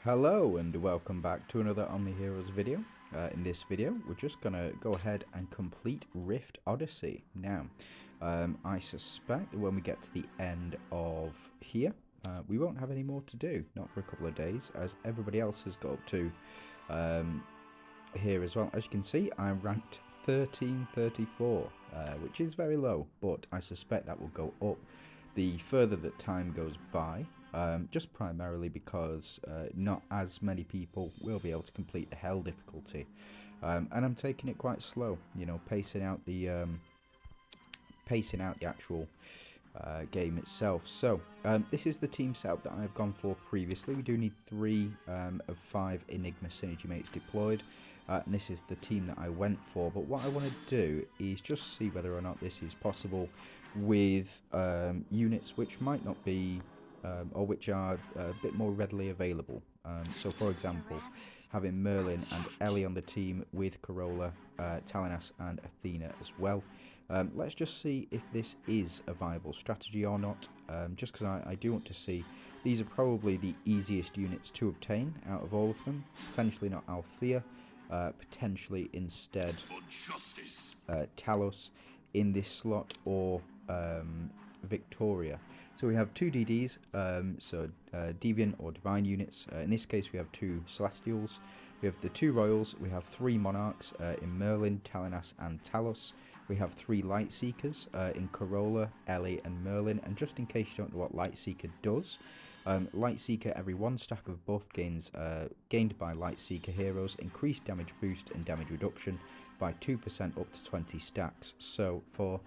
Hello and welcome back to another OMNIHEROES video. In this video we're just going to go ahead and complete Rift Odyssey. Now, I suspect that when we get to the end of here, we won't have any more to do, not for a couple of days, as everybody else has got up to here as well. As you can see, I'm ranked 1334, which is very low, but I suspect that will go up the further that time goes by. Just primarily because not as many people will be able to complete the hell difficulty, and I'm taking it quite slow, you know, pacing out the actual game itself. So this is the team setup that I've gone for previously. We do need 3 of 5 Enigma synergy mates deployed, and this is the team that I went for. But what I want to do is just see whether or not this is possible with units which might not be or which are a bit more readily available. So for example, having Merlin and Ellie on the team with Corolla, Talinas and Athena as well. Let's just see if this is a viable strategy or not, just because I do want to see. These are probably the easiest units to obtain out of all of them. Potentially not Althea, potentially instead Talos in this slot, or Victoria. So we have 2 DDs, Deviant or Divine units. In this case we have 2 Celestials, we have the 2 Royals, we have 3 Monarchs in Merlin, Talinas and Talos. We have 3 Light Seekers in Corolla, Ellie and Merlin. And just in case you don't know what Light Seeker does, Light Seeker, every 1 stack of buff gained by Light Seeker heroes, increased damage boost and damage reduction by 2% up to 20 stacks. So for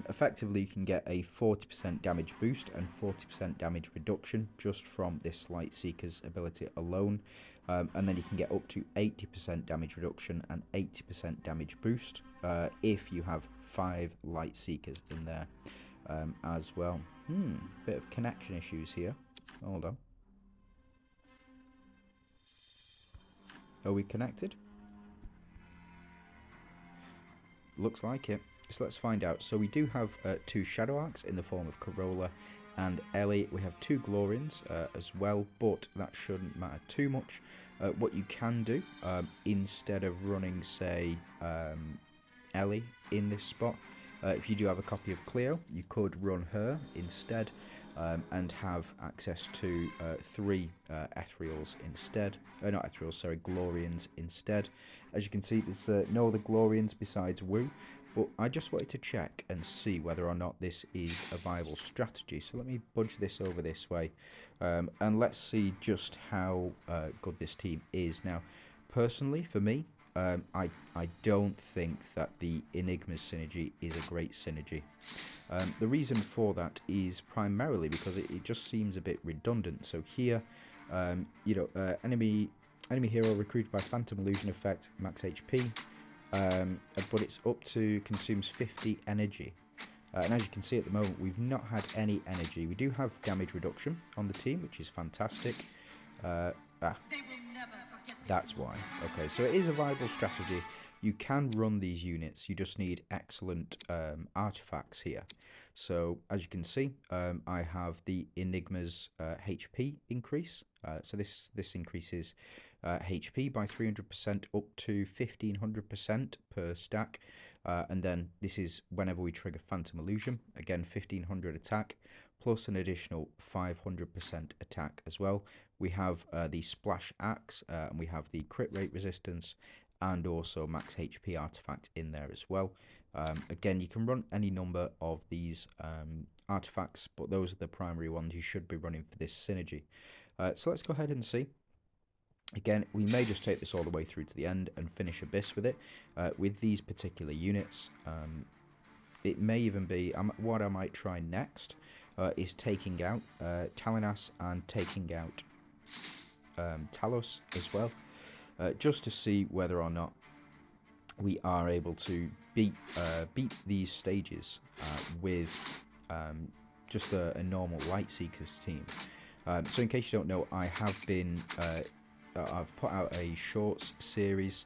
effectively you can get a 40% damage boost and 40% damage reduction just from this Light Seeker's ability alone, and then you can get up to 80% damage reduction and 80% damage boost if you have 5 Light Seekers in there as well. Bit of connection issues here. Hold on. Are we connected? Looks like it. So let's find out. So we do have 2 Shadow Arcs in the form of Corolla and Ellie. We have 2 Glorians as well, but that shouldn't matter too much. What you can do, instead of running, say, Ellie in this spot, if you do have a copy of Cleo, you could run her instead, and have access to 3 Ethereals instead. Not Ethereals, sorry, Glorians instead. As you can see, there's no other Glorians besides Wu, but I just wanted to check and see whether or not this is a viable strategy. So let me budge this over this way, and let's see just how good this team is. Now, personally, for me, I don't think that the Enigma synergy is a great synergy. The reason for that is primarily because it just seems a bit redundant. So here, you know, enemy hero recruited by Phantom Illusion effect, max HP, but it's up to consumes 50 energy. And as you can see at the moment, we've not had any energy. We do have damage reduction on the team, which is fantastic. That's why. Okay, so it is a viable strategy. You can run these units, you just need excellent artifacts here. So as you can see, I have the Enigma's HP increase. So this increases HP by 300% up to 1500% per stack. And then this is whenever we trigger Phantom Illusion, again 1500 attack, plus an additional 500% attack as well. We have the Splash Axe, and we have the crit rate resistance, and also max HP artifact in there as well. Again, you can run any number of these artifacts, but those are the primary ones you should be running for this synergy. So let's go ahead and see. Again, we may just take this all the way through to the end and finish Abyss with it. With these particular units, it may even be, what I might try next is taking out Talinas and taking out Talos as well, just to see whether or not we are able to beat these stages with just a normal Light Seekers team. So in case you don't know, I have been I've put out a shorts series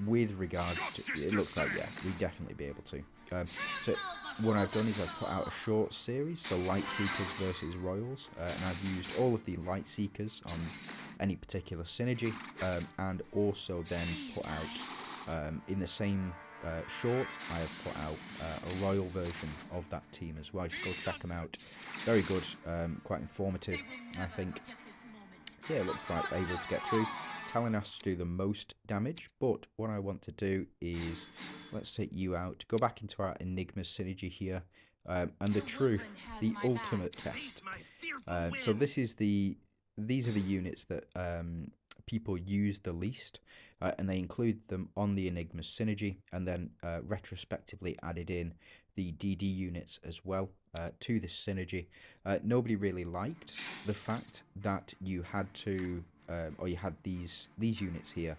with regards to, it looks like, yeah, we'd definitely be able to. So what I've done is I've put out a short series, so Light Seekers versus Royals, and I've used all of the Light Seekers on any particular synergy, and also then put out in the same short, I have put out a Royal version of that team as well. You should go check them out. Very good, quite informative, I think. Yeah, it looks like able to get through. Talon has to do the most damage, but what I want to do is, let's take you out, go back into our Enigma synergy here, and the ultimate test. So these are the units that people use the least, and they include them on the Enigma synergy, and then retrospectively added in the DD units as well to this synergy. Nobody really liked the fact that you had to, or you had these units here.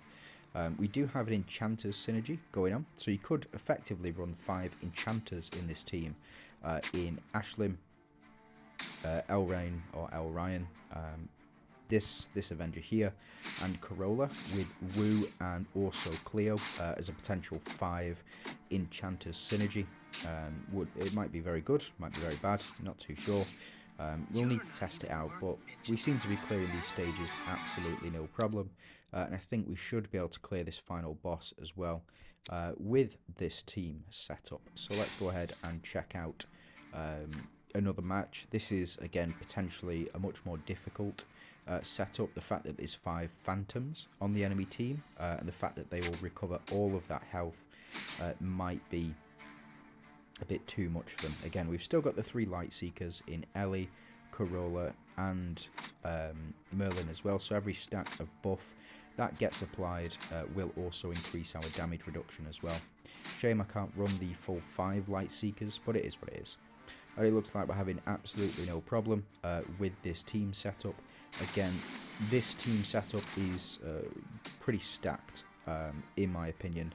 We do have an Enchanters synergy going on, so you could effectively run 5 Enchanters in this team, in Ashlim, Elrain or Elryan, this Avenger here, and Corolla with Wu and also Cleo as a potential 5 Enchanters synergy. It might be very good, might be very bad, not too sure. We'll need to test it out, but we seem to be clearing these stages absolutely no problem, and I think we should be able to clear this final boss as well with this team setup. So let's go ahead and check out another match. This is again potentially a much more difficult setup. The fact that there's 5 Phantoms on the enemy team, and the fact that they will recover all of that health might be a bit too much for them. Again, we've still got the 3 Light Seekers in Ellie, Corolla and Merlin as well, so every stack of buff that gets applied will also increase our damage reduction as well. Shame I can't run the full 5 Light Seekers, but it is what it is. It looks like we're having absolutely no problem with this team setup. Again, this team setup is pretty stacked, in my opinion.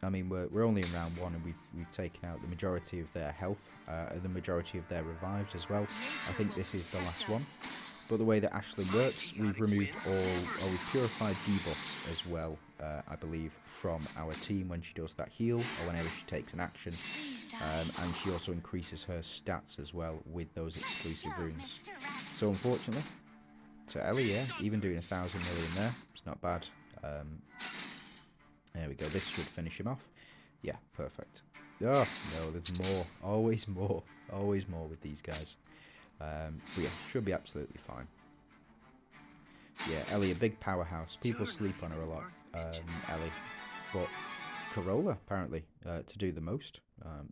I mean, we're only in round 1, and we've taken out the majority of their health, and the majority of their revives as well. I think this is the last one. But the way that Ashlyn works, we've removed we've purified debuffs as well, I believe, from our team when she does that heal, or whenever she takes an action. And she also increases her stats as well with those exclusive runes. So unfortunately, to Ellie, yeah, even doing 1,000 million there, it's not bad. There we go, this should finish him off. Yeah, perfect. Oh, no, there's more. Always more. Always more with these guys. But yeah, should be absolutely fine. Yeah, Ellie, a big powerhouse. People sleep on her a lot, Ellie. But Corolla, apparently, to do the most.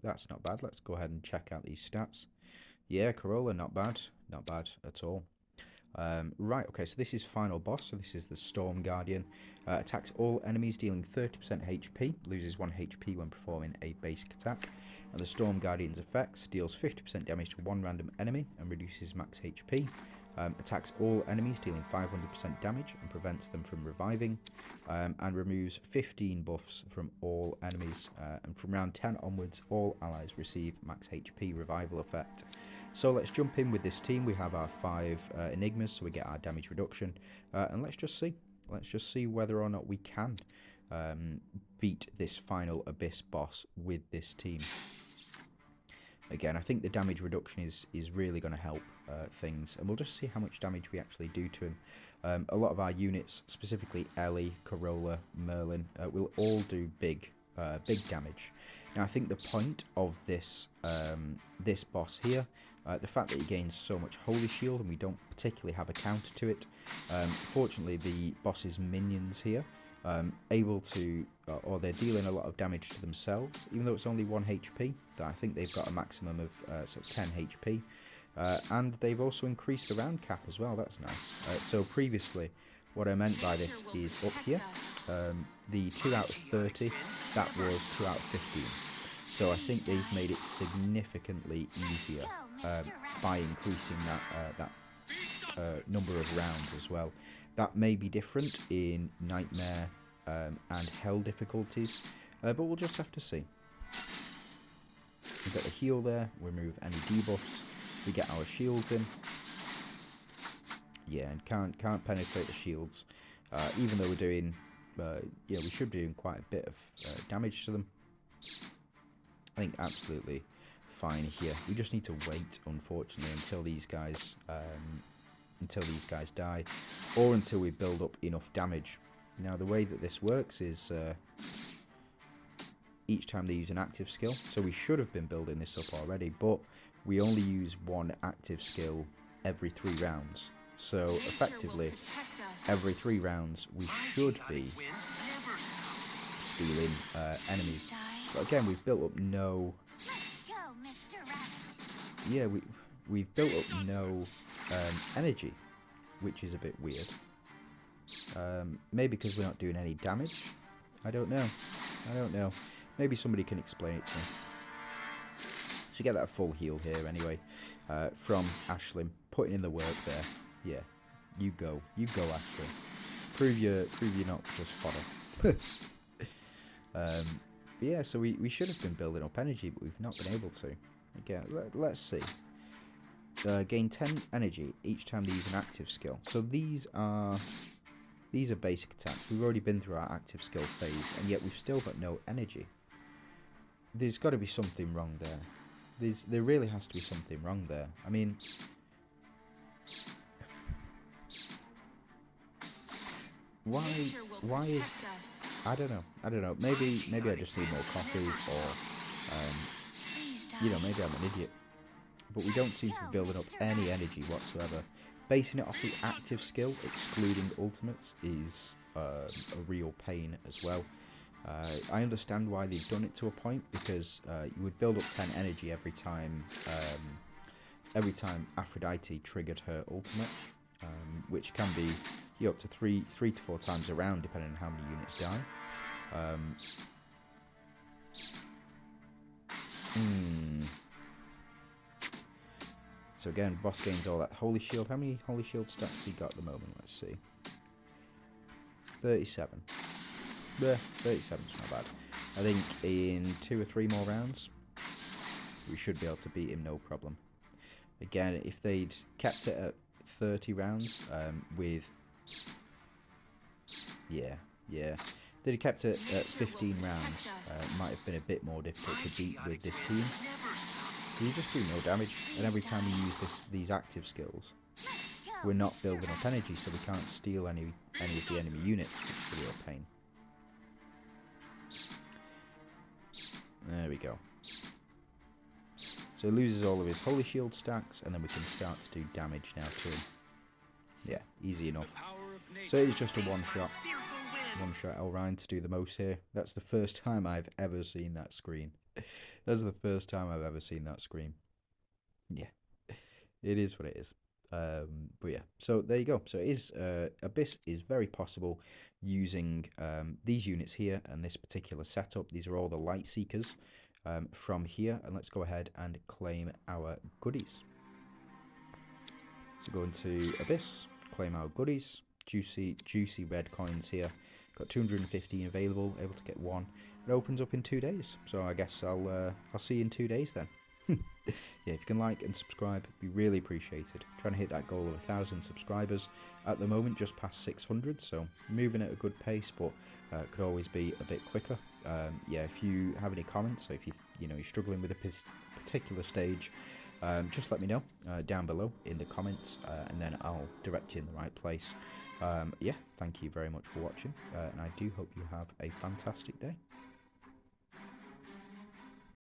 That's not bad. Let's go ahead and check out these stats. Yeah, Corolla, not bad. Not bad at all. Right, okay, so this is final boss. So this is the Storm Guardian. Attacks all enemies dealing 30% HP, loses 1 HP when performing a basic attack. And the Storm Guardian's effects deals 50% damage to one random enemy and reduces max HP. Attacks all enemies dealing 500% damage and prevents them from reviving. And removes 15 buffs from all enemies. And from round 10 onwards, all allies receive max HP revival effect. So let's jump in with this team. We have our 5 Enigmas, so we get our damage reduction. And let's just see. Let's just see whether or not we can beat this final Abyss boss with this team. Again, I think the damage reduction is really going to help things. And we'll just see how much damage we actually do to him. A lot of our units, specifically Ellie, Corolla, Merlin, will all do big damage. Now, I think the point of this this boss here, the fact that he gains so much Holy Shield and we don't particularly have a counter to it. Fortunately, the boss's minions here, able to, or they're dealing a lot of damage to themselves, even though it's only 1 HP, I think they've got a maximum of sort of 10 HP. And they've also increased the round cap as well, that's nice. So previously, what I meant by this is up here, the 2 out of 30, that was 2 out of 15. So I think they've made it significantly easier by increasing that number of rounds as well. That may be different in Nightmare and Hell difficulties, but we'll just have to see. We've got the heal there, remove any debuffs, we get our shields in. Yeah, and can't penetrate the shields, even though we're doing, yeah, we should be doing quite a bit of damage to them. I think absolutely fine here. We just need to wait, unfortunately, until these guys die, or until we build up enough damage. Now, the way that this works is each time they use an active skill, so we should have been building this up already, but we only use one active skill every 3 rounds. So effectively, every 3 rounds we should be stealing enemies. But again, we've built up no. Yeah, we've built up no energy, which is a bit weird. Maybe because we're not doing any damage. I don't know. Maybe somebody can explain it to me. So you get that full heal here anyway, from Ashlim, putting in the work there. Yeah, you go, Ashlim. Prove you're not just fodder. But yeah, so we should have been building up energy, but we've not been able to. Again, let's see. Gain 10 energy each time they use an active skill. So these are basic attacks. We've already been through our active skill phase, and yet we've still got no energy. There's got to be something wrong there. There really has to be something wrong there. I mean, why is... I don't know. Maybe I just need more coffee, or you know, maybe I'm an idiot. But we don't seem to be building up any energy whatsoever. Basing it off the active skill, excluding ultimates, is a real pain as well. I understand why they've done it to a point, because you would build up 10 energy every time Aphrodite triggered her ultimate, which can be up to 3 to 4 times around, depending on how many units die. So again, boss gains all that holy shield. How many holy shield stats he got at the moment? Let's see. 37. Yeah, 37's not bad. I think in 2 or 3 more rounds, we should be able to beat him no problem. Again, if they'd kept it at 30 rounds, with... Yeah. They'd have kept it at 15 rounds, it might have been a bit more difficult to beat with this team. You just do no damage, and every time we use these active skills, we're not building up energy, so we can't steal any of the enemy units, which is a real pain. There we go. So he loses all of his holy shield stacks, and then we can start to do damage now to him. Yeah, easy enough. So it's just a one-shot Elrine to do the most here. That's the first time I've ever seen that screen. That's the first time I've ever seen that screen. Yeah, it is what it is. But yeah, so there you go. So it is, Abyss is very possible using these units here and this particular setup. These are all the light seekers from here, and let's go ahead and claim our goodies. So go into Abyss, claim our goodies. Juicy red coins here. Got 215 available, able to get 1. It opens up in 2 days, so I guess I'll see you in 2 days then. Yeah, if you can like and subscribe, it'd be really appreciated. Trying to hit that goal of 1,000 subscribers. At the moment, just past 600, so moving at a good pace, but could always be a bit quicker. Yeah, if you have any comments, so if you're struggling with a particular stage, just let me know down below in the comments, and then I'll direct you in the right place. Yeah, thank you very much for watching, and I do hope you have a fantastic day.